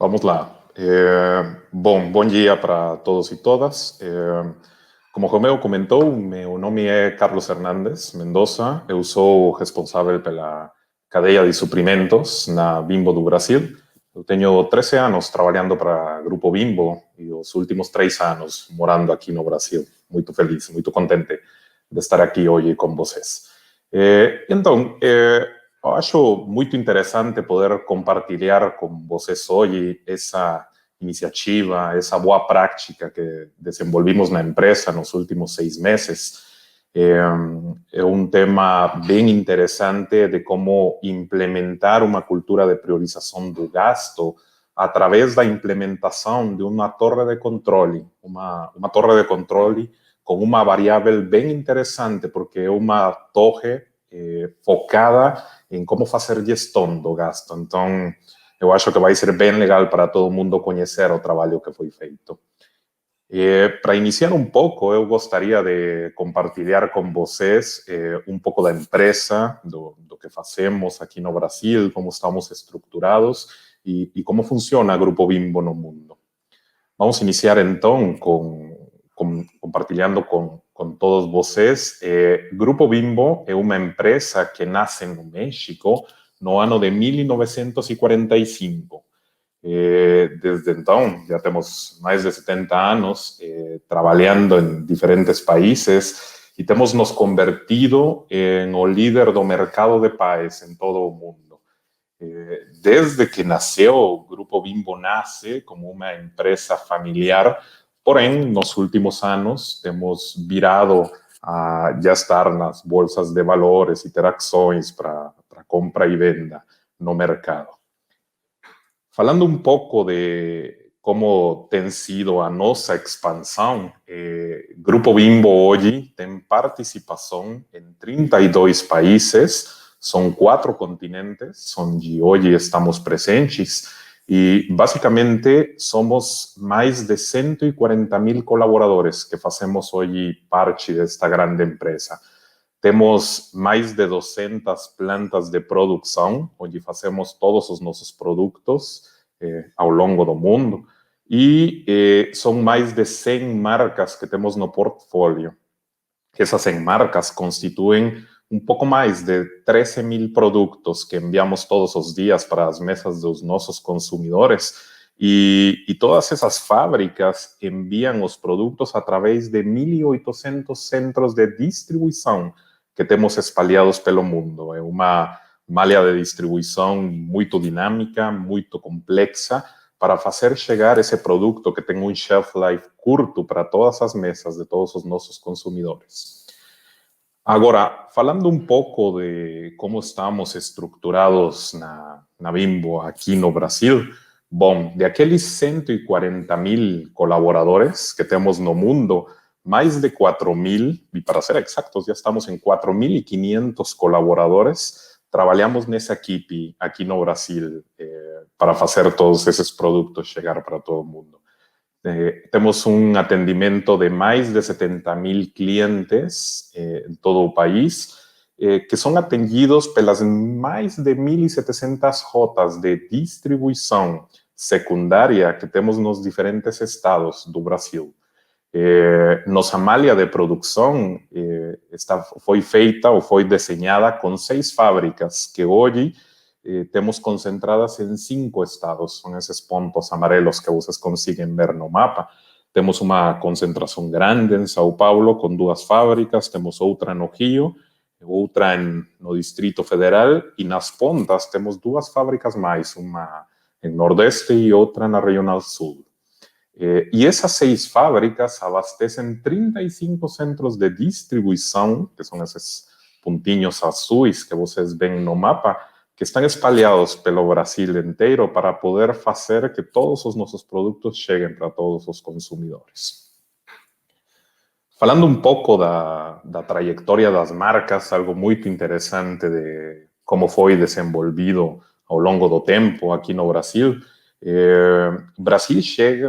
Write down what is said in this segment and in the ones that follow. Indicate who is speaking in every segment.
Speaker 1: Vamos lá. Bom dia para todos e todas. Como Romeo comentou, meu nome é Carlos Hernández Mendoza. Eu sou responsável pela cadeia de suprimentos na Bimbo do Brasil. Eu tenho 13 anos trabalhando para o Grupo Bimbo e os últimos 3 anos morando aqui no Brasil. Muito feliz, muito contente de estar aqui hoje com vocês. Eu acho muito interessante poder compartilhar com vocês hoje essa iniciativa, essa boa prática que desenvolvimos na empresa nos últimos 6 meses. É um tema bem interessante de como implementar uma cultura de priorização do gasto através da implementação de uma torre de controle, uma torre de controle com uma variável bem interessante, porque é uma torre focada em como fazer gestão do gasto. Então, eu acho que vai ser bem legal para todo mundo conhecer o trabalho que foi feito. Para iniciar um pouco, eu gostaria de compartilhar com vocês um pouco da empresa, do que fazemos aqui no Brasil, como estamos estruturados e como funciona o Grupo Bimbo no mundo. Vamos iniciar, então, compartilhando com todos vocês. Grupo Bimbo é uma empresa que nasce no México no ano de 1945. Desde então, já temos mais de 70 anos trabalhando em diferentes países e temos nos convertido em o líder do mercado de pães em todo o mundo. Desde que nasceu, o Grupo Bimbo nasce como uma empresa familiar, porém, nos últimos anos, temos virado a já estar nas bolsas de valores e ter ações para compra e venda no mercado. Falando um pouco de como tem sido a nossa expansão, Grupo Bimbo hoje tem participação em 32 países, são 4 continentes onde hoje estamos presentes e, basicamente, somos mais de 140.000 colaboradores que fazemos hoje parte desta grande empresa. Temos mais de 200 plantas de produção, onde fazemos todos os nossos produtos ao longo do mundo. E são mais de 100 marcas que temos no portfólio. Essas 100 marcas constituem um pouco mais de 13.000 produtos que enviamos todos os dias para as mesas dos nossos consumidores. E todas essas fábricas enviam os produtos através de 1.800 centros de distribuição que temos espalhados pelo mundo. É uma malha de distribuição muito dinâmica, muito complexa, para fazer chegar esse produto que tem um shelf life curto para todas as mesas de todos os nossos consumidores. Agora, falando um pouco de como estamos estruturados na Bimbo aqui no Brasil, bom, de aqueles 140.000 colaboradores que temos no mundo, mais de 4.000, e para ser exatos, já estamos em 4.500 colaboradores, trabalhamos nessa equipe aqui no Brasil para fazer todos esses produtos chegar para todo mundo. Temos um atendimento de mais de 70.000 clientes em todo o país, que são atendidos pelas mais de 1.700 rotas de distribuição secundária que temos nos diferentes estados do Brasil. Nossa malha de produção foi feita ou foi desenhada com 6 fábricas que hoje temos concentradas em 5 estados. São esses pontos amarelos que vocês conseguem ver no mapa. Temos uma concentração grande em São Paulo com 2 fábricas, temos outra no Rio, outra no Distrito Federal e nas pontas temos 2 fábricas mais, uma em Nordeste e outra na Regional Sul. E essas 6 fábricas abastecem 35 centros de distribuição, que são esses pontinhos azuis que vocês veem no mapa, que estão espalhados pelo Brasil inteiro para poder fazer que todos os nossos produtos cheguem para todos os consumidores. Falando um pouco da trajetória das marcas, algo muito interessante de como foi desenvolvido ao longo do tempo aqui no Brasil,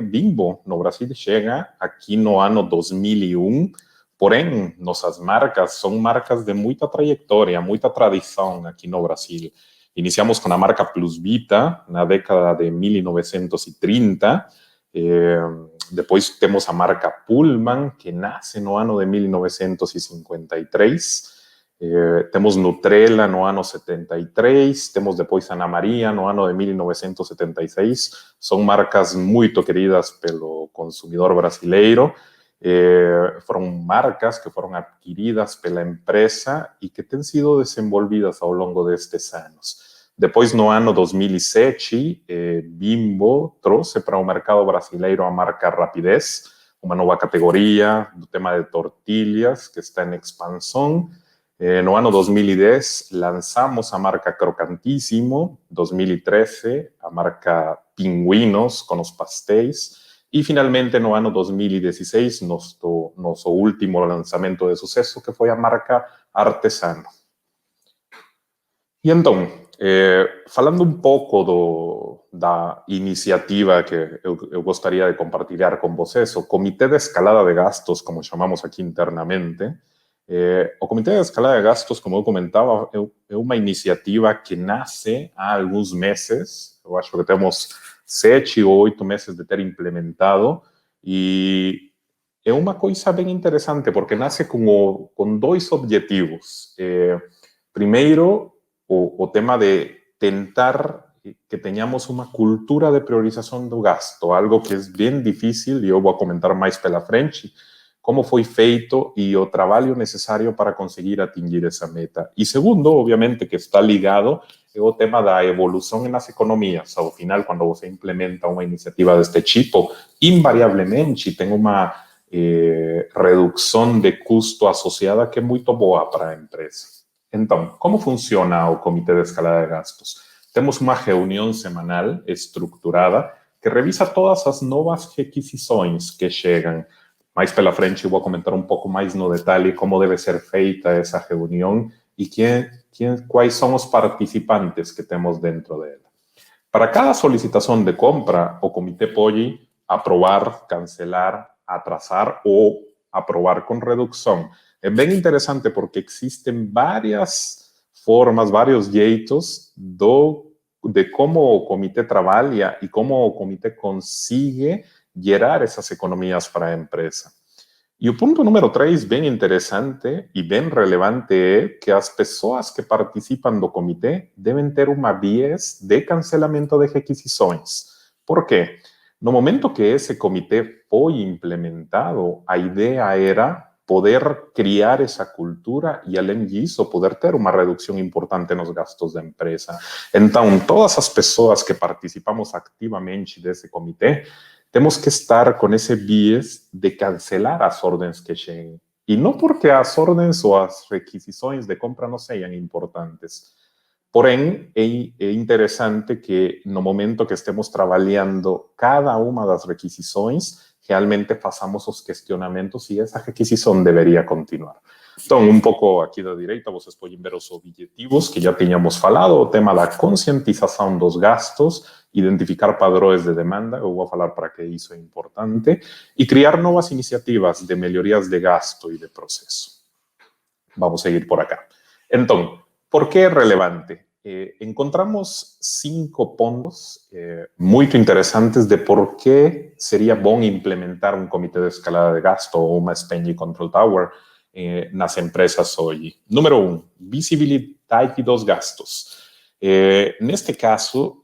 Speaker 1: Bimbo no Brasil chega aqui no ano 2001, porém, nossas marcas são marcas de muita trajetória, muita tradição aqui no Brasil. Iniciamos com a marca Plus Vita na década de 1930. Depois temos a marca Pullman, que nasce no ano de 1953. Temos Nutrela no ano 73, temos depois Ana Maria no ano de 1976. São marcas muito queridas pelo consumidor brasileiro. Foram marcas que foram adquiridas pela empresa e que têm sido desenvolvidas ao longo destes anos. Depois, no ano 2007, Bimbo trouxe para o mercado brasileiro a marca Rapidez, uma nova categoria do tema de tortilhas que está em expansão. No ano 2010, lançamos a marca Crocantísimo. 2013, a marca Pingüinos com os pastéis. E, finalmente, no ano 2016, nosso último lançamento de sucesso, que foi a marca Artesano. E então, falando um pouco da iniciativa que eu gostaria de compartilhar com vocês, o Comitê de Escalada de Gastos, como chamamos aqui internamente. O Comitê de Escalada de Gastos, como eu comentava, é uma iniciativa que nasce há alguns meses. Eu acho que temos 7 ou 8 meses de ter implementado, e é uma coisa bem interessante, porque nasce com dois objetivos. Primeiro, o tema de tentar que tenhamos uma cultura de priorização do gasto, algo que é bem difícil, e eu vou comentar mais pela frente, como foi feito e o trabalho necessário para conseguir atingir essa meta. E segundo, obviamente, que está ligado, é o tema da evolução nas economias. Ao final, quando você implementa uma iniciativa deste tipo, invariavelmente tem uma redução de custo associada que é muito boa para a empresa. Então, como funciona o Comitê de Escalada de Gastos? Temos uma reunião semanal estruturada que revisa todas as novas requisições que chegam. Mais pela frente eu vou comentar um pouco mais no detalhe como deve ser feita essa reunião e quais são os participantes que temos dentro dela. Para cada solicitação de compra, o comitê pode aprovar, cancelar, atrasar ou aprovar com redução. É bem interessante porque existem várias formas, vários jeitos de como o comitê trabalha e como o comitê consigue gerar essas economias para a empresa. E o ponto número 3, bem interessante e bem relevante, é que as pessoas que participam do comitê devem ter uma viés de cancelamento de requisições. Por quê? No momento que esse comitê foi implementado, a ideia era poder criar essa cultura e, além disso, poder ter uma redução importante nos gastos da empresa. Então, todas as pessoas que participamos ativamente desse comitê, temos que estar com esse viés de cancelar as ordens que cheguem. E não porque as ordens ou as requisições de compra não sejam importantes. Porém, é interessante que no momento que estemos trabalhando cada uma das requisições, realmente façamos os questionamentos se essa requisição deveria continuar. Então, um pouco aqui da direita, vocês podem ver os objetivos que já tínhamos falado, o tema da conscientização dos gastos, identificar padrões de demanda, eu vou falar para que isso é importante, e criar novas iniciativas de melhorias de gasto e de processo. Vamos seguir por acá. Então, por que é relevante? Encontramos 5 pontos muito interessantes de por que seria bom implementar um comitê de escalada de gasto ou uma Spending Control Tower nas empresas hoje. Número 1, visibilidade dos gastos. Neste caso,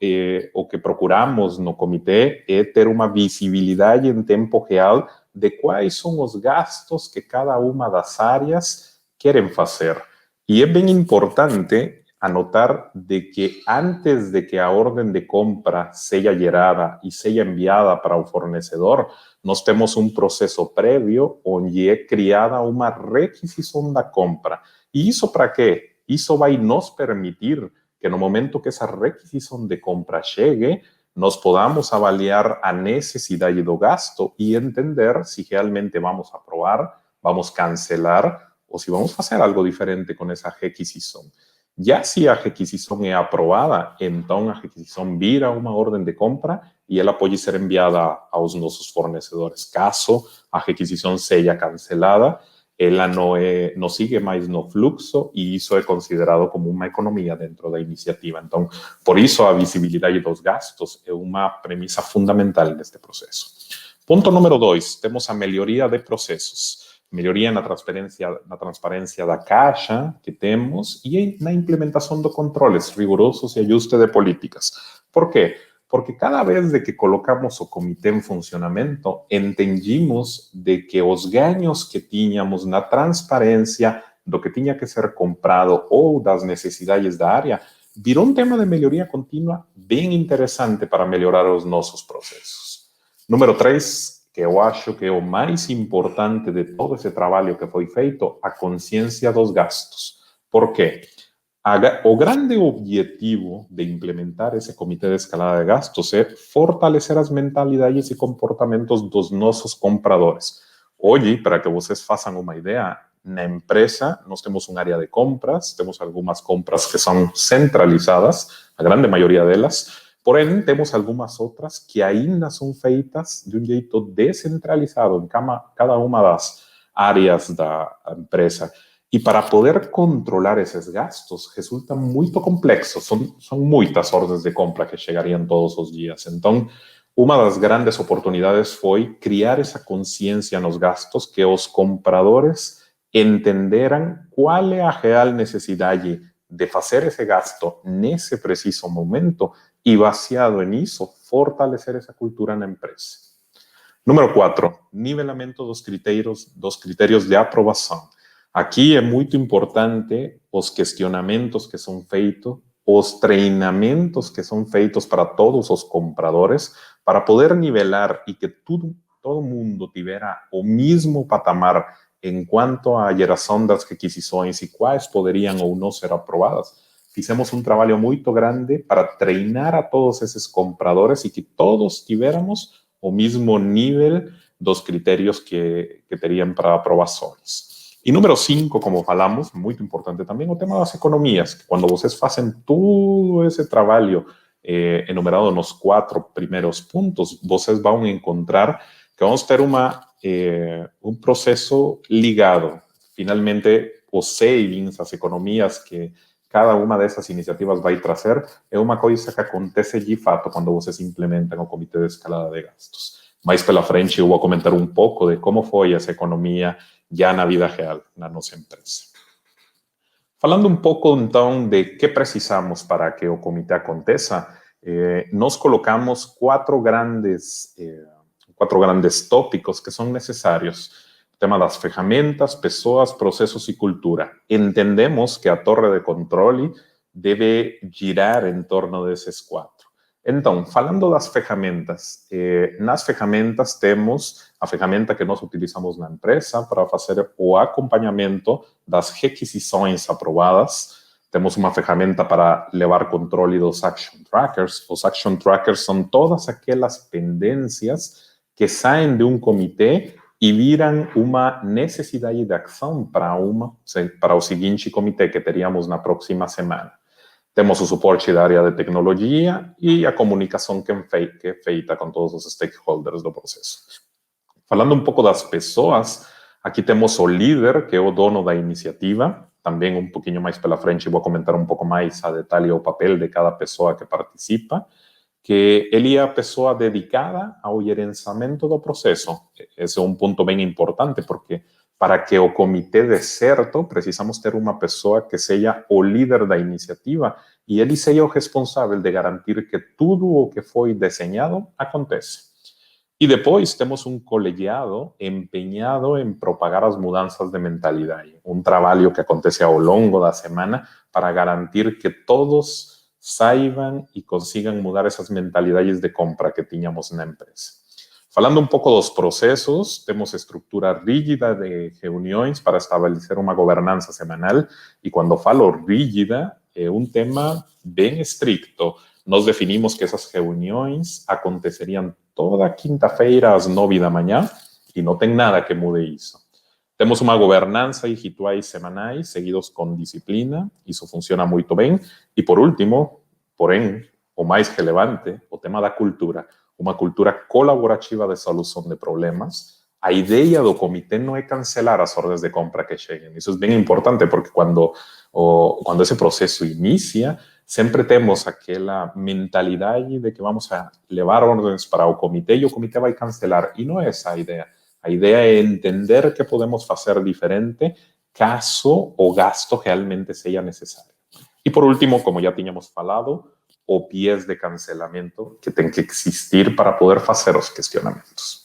Speaker 1: o que procuramos no comitê é ter uma visibilidade em tempo real de quais são os gastos que cada uma das áreas querem fazer. E é bem importante anotar de que antes de que a ordem de compra seja gerada e seja enviada para o fornecedor, nós temos um processo prévio onde é criada uma requisição da compra. E isso para quê? Isso vai nos permitir que no momento que essa requisição de compra chegue, nós podamos avaliar a necessidade do gasto e entender se realmente vamos aprovar, vamos cancelar ou se vamos fazer algo diferente com essa requisição. Já se a requisição é aprovada, então a requisição vira uma ordem de compra e ela pode ser enviada aos nossos fornecedores. Caso a requisição seja cancelada, ela não sigue mais no fluxo e isso é considerado como uma economia dentro da iniciativa. Então, por isso, a visibilidade dos gastos é uma premissa fundamental deste processo. Ponto número 2, temos a melhoria de processos. Melhoria na transparência da caixa que temos e na implementação de controles rigorosos e ajuste de políticas. Por quê? Porque cada vez de que colocamos o comitê em funcionamento, entendimos de que os ganhos que tínhamos na transparência do que tinha que ser comprado ou das necessidades da área, virou um tema de melhoria contínua bem interessante para melhorar os nossos processos. Número 3, que eu acho que é o mais importante de todo esse trabalho que foi feito, a consciência dos gastos. Por quê? O grande objetivo de implementar esse comitê de escalada de gastos é fortalecer as mentalidades e comportamentos dos nossos compradores. Hoje, para que vocês façam uma ideia, na empresa nós temos uma área de compras, temos algumas compras que são centralizadas, a grande maioria delas, porém temos algumas outras que ainda são feitas de um jeito descentralizado em cada uma das áreas da empresa. E para poder controlar esses gastos resulta muito complexo. São muitas ordens de compra que chegariam todos os dias. Então, uma das grandes oportunidades foi criar essa consciência nos gastos, que os compradores entenderam qual é a real necessidade de fazer esse gasto nesse preciso momento e, baseado nisso, fortalecer essa cultura na empresa. Número 4, nivelamento dos critérios de aprovação. Aqui é muito importante os questionamentos que são feitos, os treinamentos que são feitos para todos os compradores, para poder nivelar e que todo mundo tivesse o mesmo patamar em quanto à geração das requisições e quais poderiam ou não ser aprovadas. Fizemos um trabalho muito grande para treinar a todos esses compradores e que todos tivéssemos o mesmo nível dos critérios que teriam para aprovações. E número 5, como falamos, muito importante também, o tema das economias, que quando vocês fazem todo esse trabalho enumerado nos 4 primeiros pontos, vocês vão encontrar que vamos ter um processo ligado. Finalmente, os savings, as economias que cada uma dessas iniciativas vai trazer, é uma coisa que acontece de fato quando vocês implementam o comitê de escalada de gastos. Mais pela frente, eu vou comentar um pouco de como foi essa economia já na vida real, na nossa empresa. Falando um pouco, então, de que precisamos para que o comitê aconteça, nós colocamos quatro grandes tópicos que são necessários. O tema das ferramentas, pessoas, processos e cultura. Entendemos que a torre de controle deve girar em torno desses 4. Então, falando das ferramentas, nas ferramentas temos a ferramenta que nós utilizamos na empresa para fazer o acompanhamento das requisições aprovadas. Temos uma ferramenta para levar controle dos Action Trackers. Os Action Trackers são todas aquelas pendências que saem de um comitê e viram uma necessidade de ação para o seguinte comitê que teríamos na próxima semana. Temos o suporte da área de tecnologia e a comunicação que é feita com todos os stakeholders do processo. Falando um pouco das pessoas, aqui temos o líder, que é o dono da iniciativa. Também um pouquinho mais pela frente vou comentar um pouco mais a detalhe o papel de cada pessoa que participa, que ele é a pessoa dedicada ao gerenciamento do processo. Esse é um ponto bem importante, porque para que o comitê dê certo, precisamos ter uma pessoa que seja o líder da iniciativa e ele seja o responsável de garantir que tudo o que foi desenhado acontece. E depois temos um colegiado empenhado em propagar as mudanças de mentalidade. Um trabalho que acontece ao longo da semana para garantir que todos saibam e consigam mudar essas mentalidades de compra que tínhamos na empresa. Falando um pouco dos processos, temos estrutura rígida de reuniões para estabelecer uma governança semanal. E quando falo rígida, é um tema bem estricto. Nós definimos que essas reuniões aconteceriam toda quinta-feira às 9 da manhã e não tem nada que mude isso. Temos uma governança e rituais semanais seguidos com disciplina. Isso funciona muito bem. E, por último, porém, o mais relevante, o tema da cultura. Uma cultura colaborativa de solução de problemas. a ideia do comitê não é cancelar as ordens de compra que cheguem. Isso é bem importante, porque quando esse processo inicia, sempre temos aquela mentalidade de que vamos a levar ordens para o comitê e o comitê vai cancelar. E não é essa a ideia. A ideia é entender que podemos fazer diferente caso o gasto realmente seja necessário. E por último, como já tínhamos falado, o viés de cancelamento que tem que existir para poder fazer os questionamentos.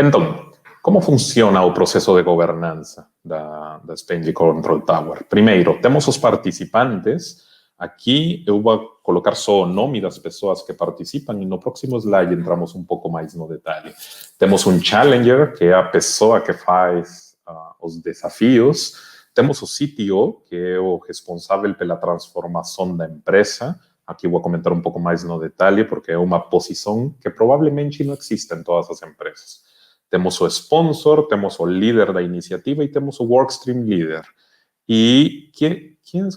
Speaker 1: Então, como funciona o processo de governança da Spenge Control Tower? Primeiro, temos os participantes. Aqui eu vou colocar só o nome das pessoas que participam e no próximo slide entramos um pouco mais no detalhe. Temos um challenger, que é a pessoa que faz os desafios. Temos o CTO, que é o responsável pela transformação da empresa. Aqui vou comentar um pouco mais no detalhe, porque é uma posição que provavelmente não existe em todas as empresas. Temos o sponsor, temos o líder da iniciativa e temos o workstream leader. E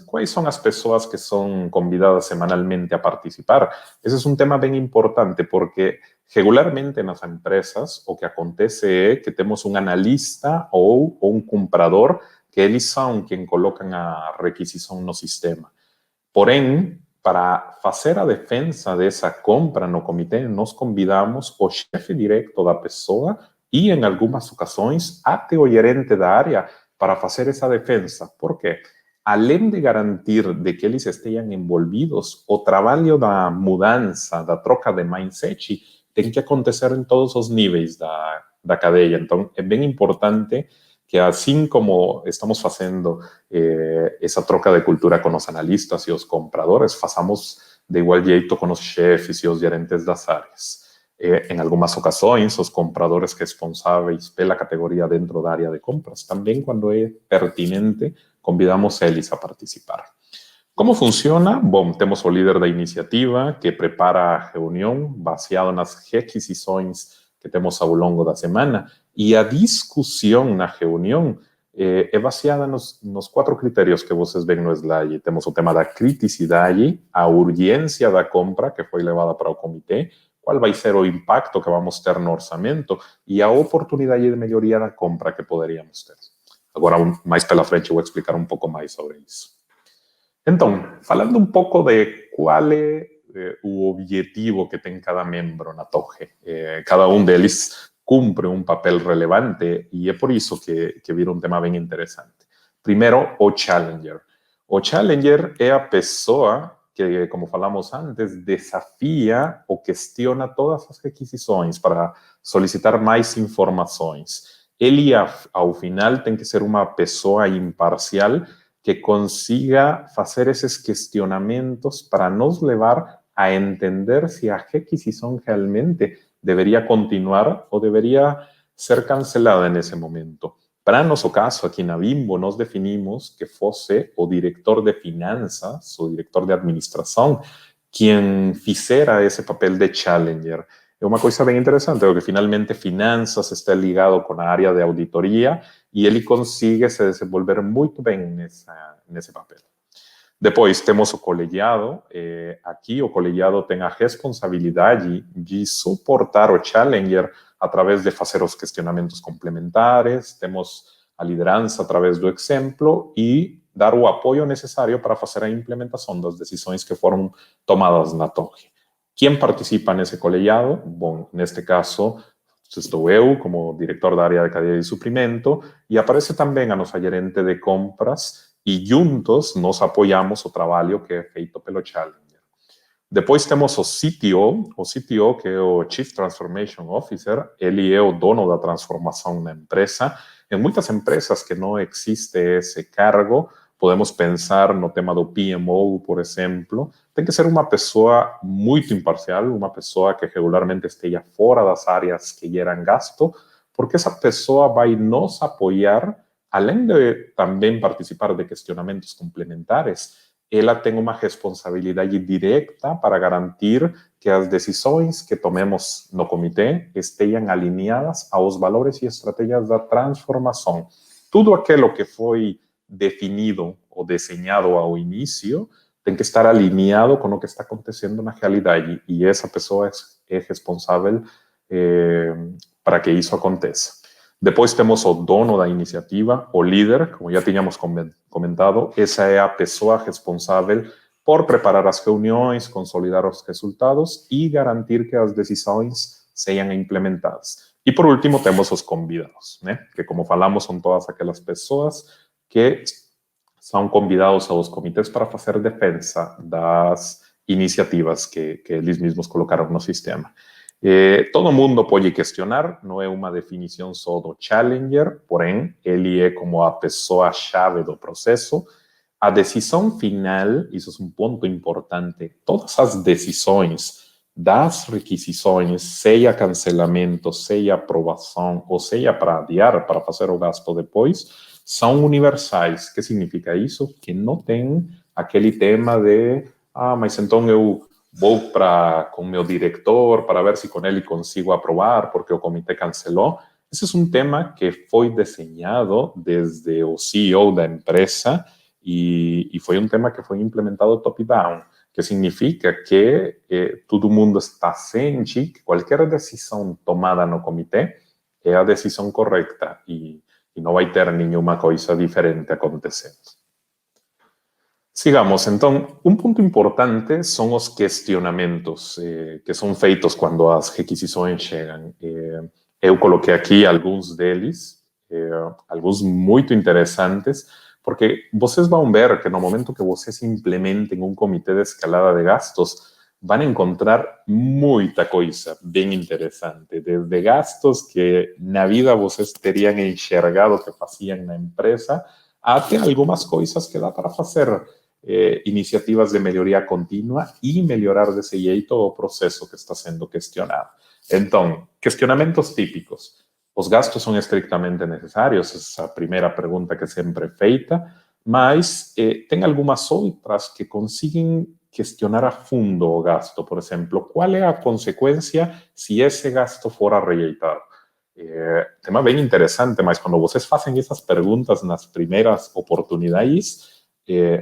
Speaker 1: quais são as pessoas que são convidadas semanalmente a participar? Esse é um tema bem importante, porque regularmente nas empresas o que acontece é que temos um analista ou um comprador que eles são quem colocam a requisição no sistema. Porém, para fazer a defesa dessa compra no comitê, nós convidamos o chefe direto da pessoa e, em algumas ocasiões, até o gerente da área para fazer essa defesa. Por quê? Além de garantir de que eles estejam envolvidos, o trabalho da mudança, da troca de mindset, tem que acontecer em todos os níveis da cadeia. Então, é bem importante que, assim como estamos fazendo essa troca de cultura com os analistas e os compradores, façamos de igual jeito com os chefes e os gerentes das áreas. Em algumas ocasiões, os compradores responsáveis pela categoria dentro da área de compras, também quando é pertinente, convidamos eles a participar. Como funciona? Bom, temos o líder da iniciativa que prepara a reunião baseado nas requisições que temos ao longo da semana e a discussão na reunião é baseada nos 4 critérios que vocês veem no slide. Temos o tema da criticidade, a urgência da compra que foi levada para o comitê, qual vai ser o impacto que vamos ter no orçamento e a oportunidade de melhoria da compra que poderíamos ter. Agora, mais pela frente, eu vou explicar um pouco mais sobre isso. Então, falando um pouco de qual é o objetivo que tem cada membro na torre. Cada um deles cumpre um papel relevante e é por isso que vira um tema bem interessante. Primeiro, o challenger. O challenger é a pessoa que, como falamos antes, desafia ou questiona todas as requisições para solicitar mais informações. Ele, ao final, tem que ser uma pessoa imparcial que consiga fazer esses questionamentos para nos levar a entender se a requisição realmente deveria continuar ou deveria ser cancelada nesse momento. Para nosso caso, aqui na Bimbo, nós definimos que fosse o diretor de finanças, o diretor de administração, quem fizera esse papel de challenger. É uma coisa bem interessante, porque finalmente finanças está ligado com a área de auditoria e ele consegue se desenvolver muito bem nesse papel. Depois temos o colegiado. Aqui o colegiado tem a responsabilidade de suportar o challenger através de fazer os questionamentos complementares, temos a liderança através do exemplo e dar o apoio necessário para fazer a implementação das decisões que foram tomadas na torre. Quem participa nesse colegiado? Bom, neste caso, estou eu como diretor da área de cadeia de suprimento e aparece também a nossa gerente de compras e juntos nós apoiamos o trabalho que é feito pelo challenger. Depois temos o CTO, que é o Chief Transformation Officer, ele é o dono da transformação na empresa. Em muitas empresas que não existe esse cargo, podemos pensar no tema do PMO, por exemplo. Tem que ser uma pessoa muito imparcial, uma pessoa que regularmente esteja fora das áreas que geram gasto, porque essa pessoa vai nos apoiar, além de também participar de questionamentos complementares, ela tem uma responsabilidade direta para garantir que as decisões que tomemos no comitê estejam alinhadas aos valores e estratégias da transformação. Tudo aquilo que foi definido ou desenhado ao início tem que estar alinhado com o que está acontecendo na realidade e essa pessoa é responsável para que isso aconteça. Depois temos o dono da iniciativa, o líder, como já tínhamos comentado, essa é a pessoa responsável por preparar as reuniões, consolidar os resultados e garantir que as decisões sejam implementadas. E, por último, temos os convidados, né? Que, como falamos, são todas aquelas pessoas que são convidados aos comitês para fazer defesa das iniciativas que eles mesmos colocaram no sistema. Todo mundo pode questionar, não é uma definição só do challenger, porém, ele é como a pessoa-chave do processo. A decisão final, isso é um ponto importante, todas as decisões das requisições, seja cancelamento, seja aprovação, ou seja para adiar, para fazer o gasto depois, são universais. O que significa isso? Que não tem aquele tema de, mas então eu vou com o meu diretor para ver se com ele consigo aprovar porque o comitê cancelou. Esse é um tema que foi desenhado desde o CEO da empresa e foi um tema que foi implementado top-down, que significa que todo mundo está ciente que qualquer decisão tomada no comitê é a decisão correta e não vai ter nenhuma coisa diferente acontecendo. Sigamos, então, um ponto importante são os questionamentos que são feitos quando as requisições chegam. Eu coloquei aqui alguns deles, alguns muito interessantes, porque vocês vão ver que no momento que vocês implementem um comitê de escalada de gastos, vão encontrar muita coisa bem interessante, desde gastos que na vida vocês teriam enxergado que faziam na empresa, até algumas coisas que dá para fazer iniciativas de melhoria contínua e melhorar desse jeito o processo que está sendo questionado. Então, questionamentos típicos. Os gastos são estritamente necessários? Essa é a primeira pergunta que sempre é feita, mas tem algumas outras que conseguem questionar a fundo o gasto. Por exemplo, qual é a consequência se esse gasto for rejeitado? Tema bem interessante, mas quando vocês fazem essas perguntas nas primeiras oportunidades,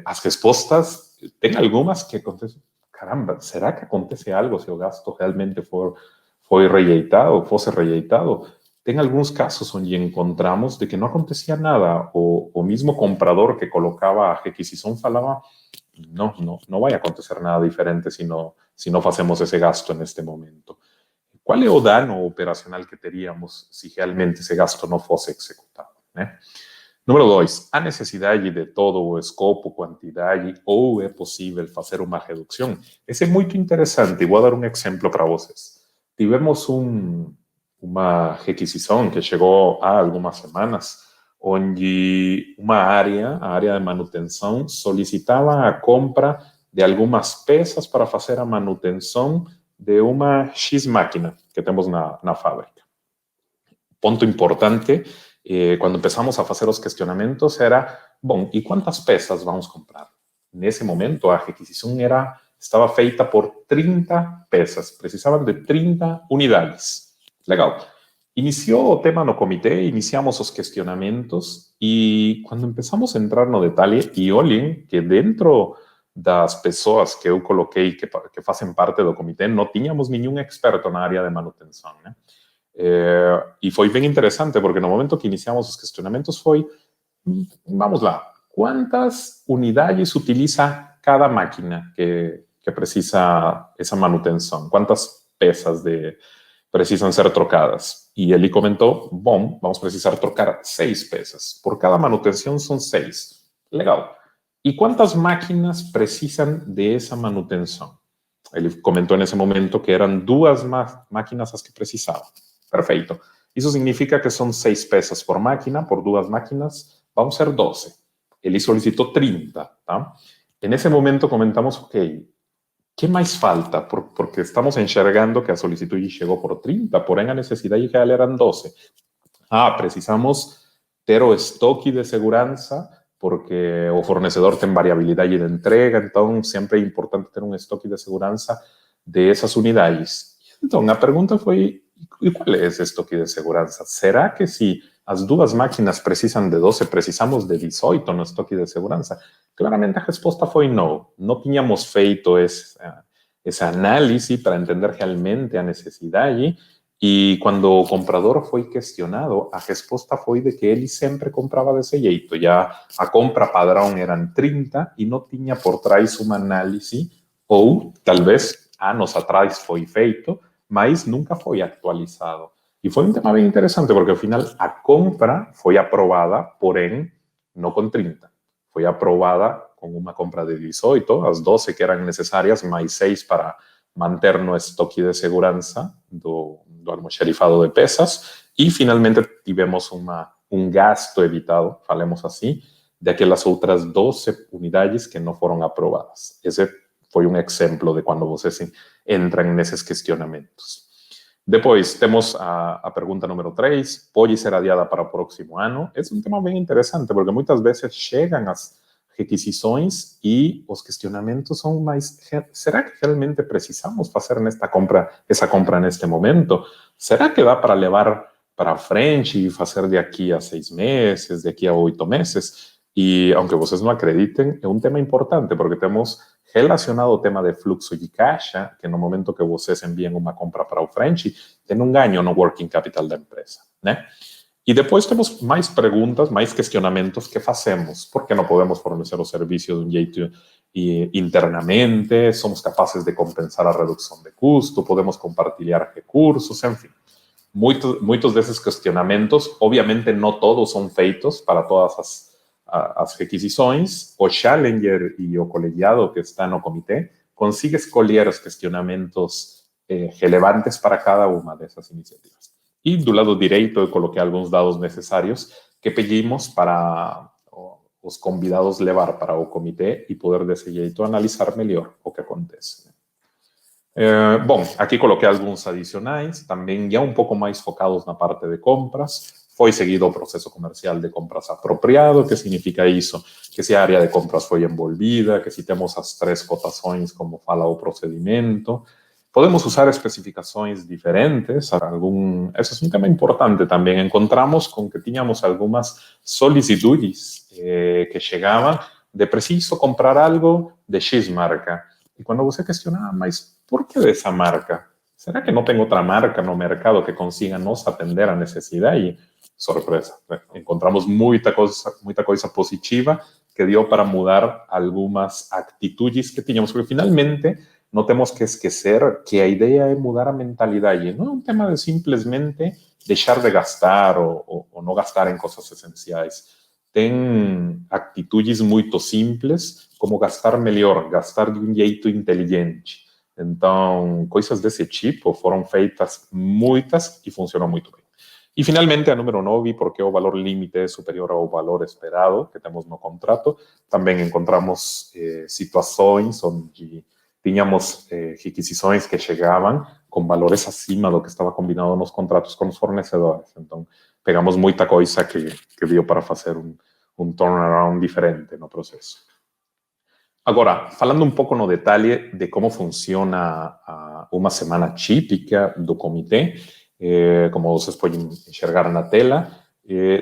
Speaker 1: as respostas, tem algumas que acontecem, caramba, será que acontece algo se o gasto realmente foi rejeitado, fosse rejeitado? Tem alguns casos onde encontramos de que não acontecia nada. O mesmo comprador que colocava a requisição falava, não vai acontecer nada diferente se não fazemos esse gasto neste momento. Qual é o dano operacional que teríamos se realmente esse gasto não fosse executado, né? Número 2, há necessidade de todo o escopo, quantidade, ou é possível fazer uma redução? Esse é muito interessante. Vou dar um exemplo para vocês. Tivemos uma requisição que chegou há algumas semanas, onde a área de manutenção, solicitava a compra de algumas peças para fazer a manutenção de uma X máquina que temos na fábrica. Ponto importante, quando empezamos a fazer os questionamentos era, bom, e quantas peças vamos comprar? Nesse momento, a requisição estava feita por 30 peças, precisavam de 30 unidades. Legal. Iniciou o tema no comitê, iniciamos os questionamentos e quando empezamos a entrar no detalhe, e olhem que dentro das pessoas que eu coloquei que fazem parte do comitê, não tínhamos nenhum experto na área de manutenção, né? E foi bem interessante, porque no momento que iniciamos os questionamentos foi, vamos lá, quantas unidades utiliza cada máquina que precisa essa manutenção? Quantas peças precisam ser trocadas? E ele comentou, bom, vamos precisar trocar 6 peças. Por cada manutenção são 6. Legal. E quantas máquinas precisam dessa manutenção? Ele comentou nesse momento que eram 2 máquinas as que precisavam. Perfeito. Isso significa que são 6 peças por máquina, por 2 máquinas, vão ser 12. Ele solicitou 30, tá? E nesse momento comentamos, ok, que mais falta? Porque estamos enxergando que a solicitud chegou por 30, porém a necessidade real eram 12. Precisamos ter o estoque de segurança, porque o fornecedor tem variabilidade de entrega, então sempre é importante ter um estoque de segurança dessas unidades. Então, a pergunta foi, e qual é esse estoque de segurança? Será que se as 2 máquinas precisam de 12, precisamos de 18 no estoque de segurança? Claramente a resposta foi não. Não tínhamos feito essa análise para entender realmente a necessidade E quando o comprador foi questionado, a resposta foi de que ele sempre comprava desse jeito. Já a compra padrão eram 30 e não tinha por trás uma análise, ou talvez anos atrás foi feito, mas nunca foi atualizado. E foi um tema bem interessante, porque ao final a compra foi aprovada, porém, não com 30. Foi aprovada com uma compra de 18, as 12 que eram necessárias, mais 6 para manter no estoque de segurança do almoxarifado de pesas e finalmente tivemos gasto evitado, falemos assim, de aquelas outras 12 unidades que não foram aprovadas. Esse foi um exemplo de quando vocês entram nesses questionamentos. Depois, temos a pergunta número 3, pode ser adiada para o próximo ano? Esse é um tema bem interessante, porque muitas vezes chegam as requisições e os questionamentos são mais, será que realmente precisamos fazer essa compra neste momento? Será que dá para levar para frente e fazer de aqui a 6 meses, de aqui a 8 meses? E, aunque vocês não acreditem, é um tema importante, porque temos relacionado ao tema de fluxo de caixa, que no momento que vocês enviam uma compra para o frente, tem um ganho no working capital da empresa, né? E depois temos mais perguntas, mais questionamentos que fazemos. Por que não podemos fornecer o serviço de um jeito internamente? Somos capazes de compensar a redução de custo? Podemos compartilhar recursos? Enfim, muitos desses questionamentos, obviamente não todos são feitos para todas as requisições. O Challenger e o colegiado que está no comitê consigue escolher os questionamentos relevantes para cada uma dessas iniciativas. E do lado direito eu coloquei alguns dados necessários que pedimos para os convidados levar para o comitê e poder desse jeito analisar melhor o que acontece. Bom, aqui coloquei alguns adicionais, também já um pouco mais focados na parte de compras. Foi seguido o processo comercial de compras apropriado. Que significa isso? Que se a área de compras foi envolvida, que se temos as 3 cotações, como fala o procedimento. Podemos usar especificações diferentes. Esse é um tema importante também. Encontramos com que tínhamos algumas solicitudes que chegavam de preciso comprar algo de X marca. E quando você questiona, mas por que dessa marca? Será que não tem outra marca no mercado que consiga nos atender a necessidade? Sorpresa. Encontramos muita coisa positiva que deu para mudar algumas atitudes que tínhamos, porque finalmente não temos que esquecer que a ideia é mudar a mentalidade. Não é um tema de simplesmente deixar de gastar ou não gastar em coisas essenciais. Tem atitudes muito simples, como gastar melhor, gastar de um jeito inteligente. Então, coisas desse tipo foram feitas muitas e funcionam muito bem. E, finalmente, a número 9, porque o valor límite é superior ao valor esperado que temos no contrato. Também encontramos situações onde tínhamos requisições que chegavam com valores acima do que estava combinado nos contratos com os fornecedores. Então, pegamos muita coisa que deu para fazer um turnaround diferente no processo. Agora, falando um pouco no detalhe de como funciona uma semana típica do comitê, como vocês podem enxergar na tela,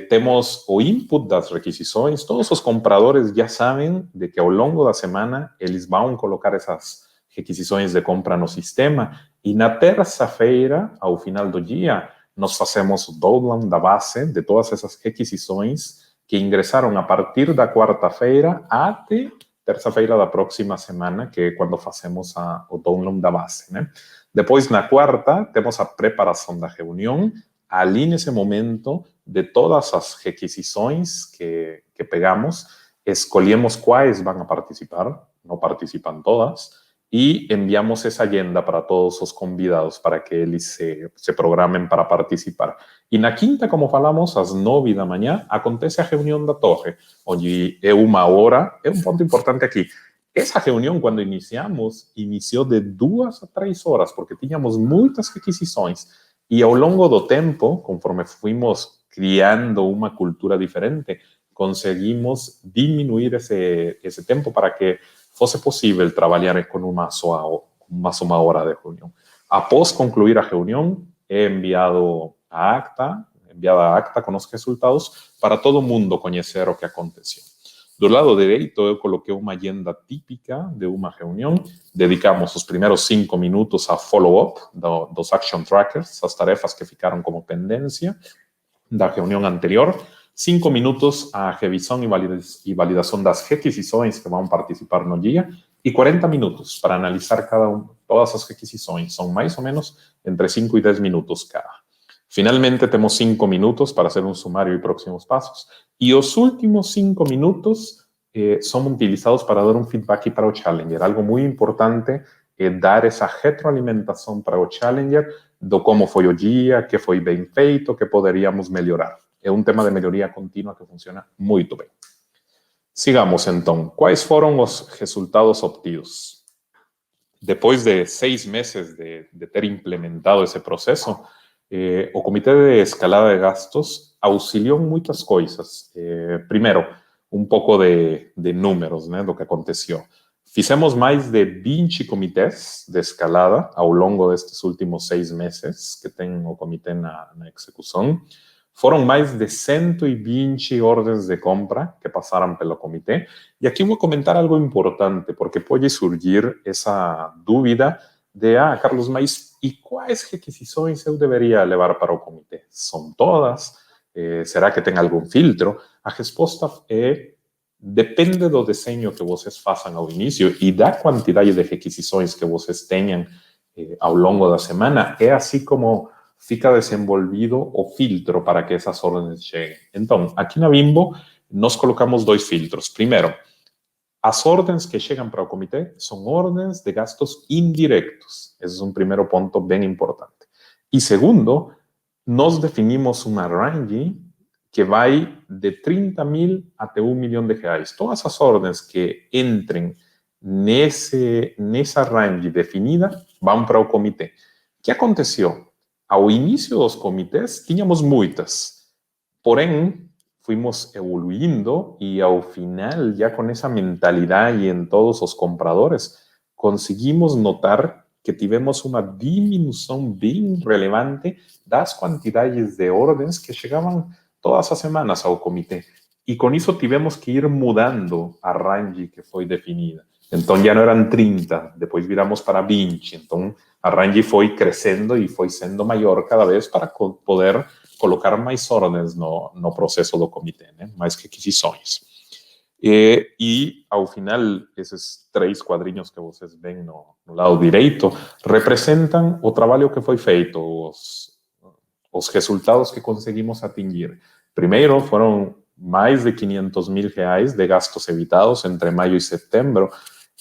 Speaker 1: temos o input das requisições. Todos os compradores já sabem de que ao longo da semana eles vão colocar essas requisições de compra no sistema e na terça-feira, ao final do dia, nós fazemos o download da base de todas essas requisições que ingressaram a partir da quarta-feira até terça-feira da próxima semana, que é quando fazemos o download da base, né? Depois, na quarta, temos a preparação da reunião. Ali, nesse momento, de todas as requisições que pegamos, escolhemos quais vão participar, não participam todas, e enviamos essa agenda para todos os convidados para que eles se programem para participar. E na quinta, como falamos, às 9 da manhã, acontece a reunião da torre, onde é 1 hora. É um ponto importante aqui. Essa reunião, quando iniciamos, iniciou de 2 a 3 horas, porque tínhamos muitas requisições. E ao longo do tempo, conforme fuimos criando uma cultura diferente, conseguimos diminuir esse tempo para que fosse possível trabalhar com uma só hora de reunião. Após concluir a reunião, é enviada a acta com os resultados para todo mundo conhecer o que aconteceu. Do lado direito, eu coloquei uma agenda típica de uma reunião. Dedicamos os primeiros 5 minutos a follow-up dos action trackers, as tarefas que ficaram como pendência da reunião anterior. 5 minutos a revisão e validação das requisições que vão participar no dia. E 40 minutos para analisar todas as requisições. São mais ou menos entre 5 e 10 minutos cada. Finalmente, temos 5 minutos para hacer un sumario y próximos pasos. Y los últimos 5 minutos son utilizados para dar un feedback para el Challenger. Algo muy importante es dar esa retroalimentación para el Challenger de cómo fue el día, qué fue bien feito, qué podríamos mejorar. Es un tema de mejoría continua que funciona muy bien. Sigamos, entonces. ¿Cuáles fueron los resultados obtidos? Después de 6 meses de ter implementado ese proceso, o Comitê de Escalada de Gastos auxiliou em muitas coisas. Primeiro, um pouco de números, né, do que aconteceu. Fizemos mais de 20 comitês de escalada ao longo destes últimos 6 meses que tem o comitê na execução. Foram mais de 120 ordens de compra que passaram pelo comitê. E aqui vou comentar algo importante, porque pode surgir essa dúvida de, Carlos, mas e quais requisições eu deveria levar para o comitê? São todas? Será que tem algum filtro? A resposta é, depende do desenho que vocês façam ao início e da quantidade de requisições que vocês tenham ao longo da semana, é assim como fica desenvolvido o filtro para que essas ordens cheguem. Então, aqui na Bimbo, nós colocamos 2 filtros. Primeiro, as ordens que chegam para o comitê são ordens de gastos indiretos. Esse é um primeiro ponto bem importante. E segundo, nós definimos uma range que vai de 30 mil até 1 milhão de reais. Todas as ordens que entrem nessa range definida vão para o comitê. O que aconteceu? Ao início dos comitês, tínhamos muitas. Porém, fuimos evoluindo y al final, ya con esa mentalidad y en todos los compradores, conseguimos notar que tivemos una disminución bien relevante das quantidades de órdenes que llegaban todas las semanas al comité. Y con eso tivemos que ir mudando a range que fue definida. Entonces ya no eran 30, después viramos para 20. Entonces a range fue creciendo y fue siendo mayor cada vez para poder colocar mais ordens no processo do comitê, né? Mais requisições. E, ao final, esses 3 quadrinhos que vocês veem no lado direito representam o trabalho que foi feito, os resultados que conseguimos atingir. Primeiro, foram mais de 500 mil reais de gastos evitados entre maio e setembro,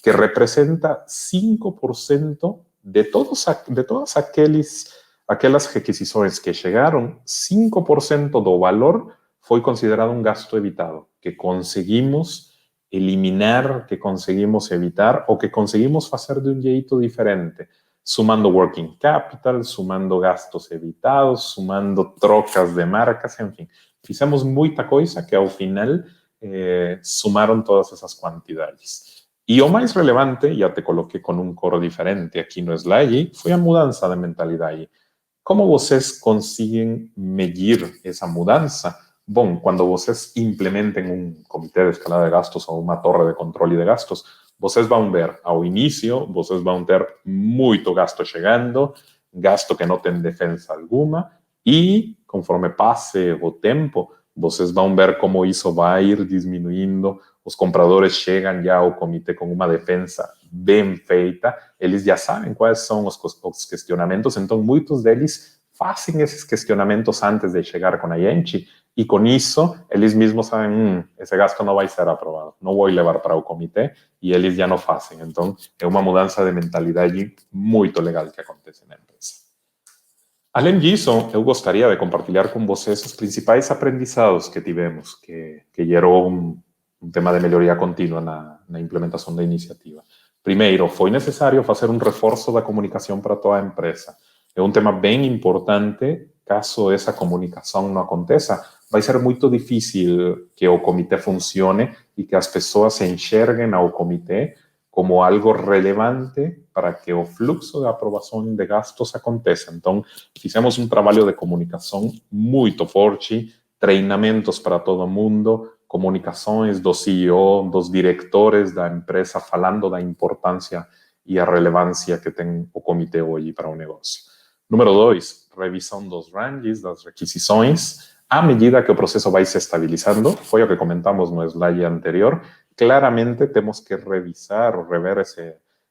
Speaker 1: que representa 5% de todas aquelas requisições que chegaram, 5% do valor foi considerado um gasto evitado, que conseguimos eliminar, que conseguimos evitar ou que conseguimos fazer de um jeito diferente, sumando working capital, sumando gastos evitados, sumando trocas de marcas, enfim. Fizemos muita coisa que ao final sumaram todas essas quantidades. E o mais relevante, já te coloquei com um cor diferente aqui no slide, foi a mudança de mentalidade. Como vocês conseguem medir essa mudança? Bom, quando vocês implementem um comitê de escalada de gastos ou uma torre de controle de gastos, vocês vão ver, ao início, vocês vão ter muito gasto chegando, gasto que não tem defesa alguma, e conforme passe o tempo, vocês vão ver como isso vai ir diminuindo. Os compradores chegam já ao comitê com uma defesa bem feita, eles já sabem quais são os questionamentos, então muitos deles fazem esses questionamentos antes de chegar com a gente, e com isso eles mesmos sabem, esse gasto não vai ser aprovado, não vou levar para o comitê, e eles já não fazem. Então, é uma mudança de mentalidade muito legal que acontece na empresa. Além disso, eu gostaria de compartilhar com vocês os principais aprendizados que tivemos, que gerou um tema de melhoria contínua na implementação da iniciativa. Primeiro, foi necessário fazer um reforço da comunicação para toda a empresa. É um tema bem importante. Caso essa comunicação não aconteça, vai ser muito difícil que o comitê funcione e que as pessoas se enxerguem ao comitê como algo relevante para que o fluxo de aprovação de gastos aconteça. Então, fizemos um trabalho de comunicação muito forte, treinamentos para todo mundo, comunicações do CEO, dos diretores da empresa, falando da importância e a relevância que tem o comitê hoje para o negócio. Número 2, revisão dos ranges, das requisições, à medida que o processo vai se estabilizando. Foi o que comentamos no slide anterior. Claramente temos que revisar ou rever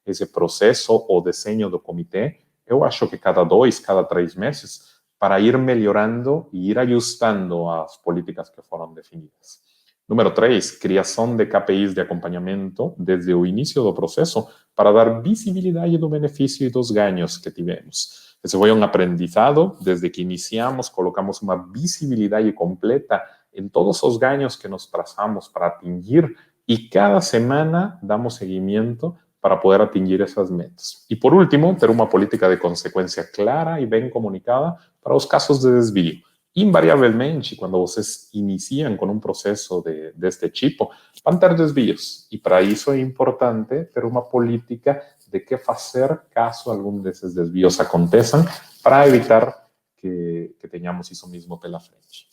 Speaker 1: esse processo ou desenho do comitê. Eu acho que cada 2, cada 3 meses, para ir melhorando e ir ajustando as políticas que foram definidas. Número 3, criação de KPIs de acompanhamento desde o início do processo para dar visibilidade do benefício e dos ganhos que tivemos. Esse foi um aprendizado desde que iniciamos, colocamos uma visibilidade completa em todos os ganhos que nos traçamos para atingir e cada semana damos seguimento para poder atingir essas metas. E por último, ter uma política de consequência clara e bem comunicada para os casos de desvio. Invariavelmente, quando vocês iniciam com um processo deste tipo, vão ter desvios. E para isso é importante ter uma política de que fazer caso algum desses desvios aconteçam para evitar que tenhamos isso mesmo pela frente.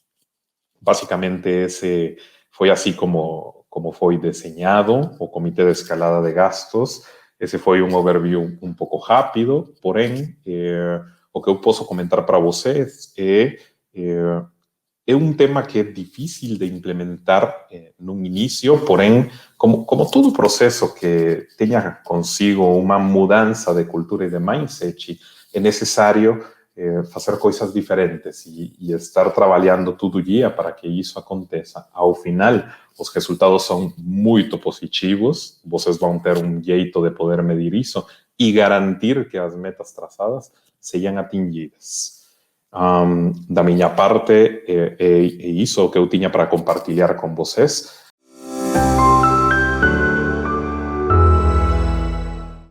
Speaker 1: Basicamente, esse foi assim como foi desenhado o Comitê de Escalada de Gastos. Esse foi um overview um pouco rápido, porém, o que eu posso comentar para vocês é um tema que é difícil de implementar no início, porém, como todo processo que tenha consigo uma mudança de cultura e de mindset, é necessário fazer coisas diferentes e estar trabalhando todo dia para que isso aconteça. Ao final, os resultados são muito positivos, vocês vão ter um jeito de poder medir isso e garantir que as metas traçadas sejam atingidas. Da minha parte, é isso que eu tinha para compartilhar com vocês.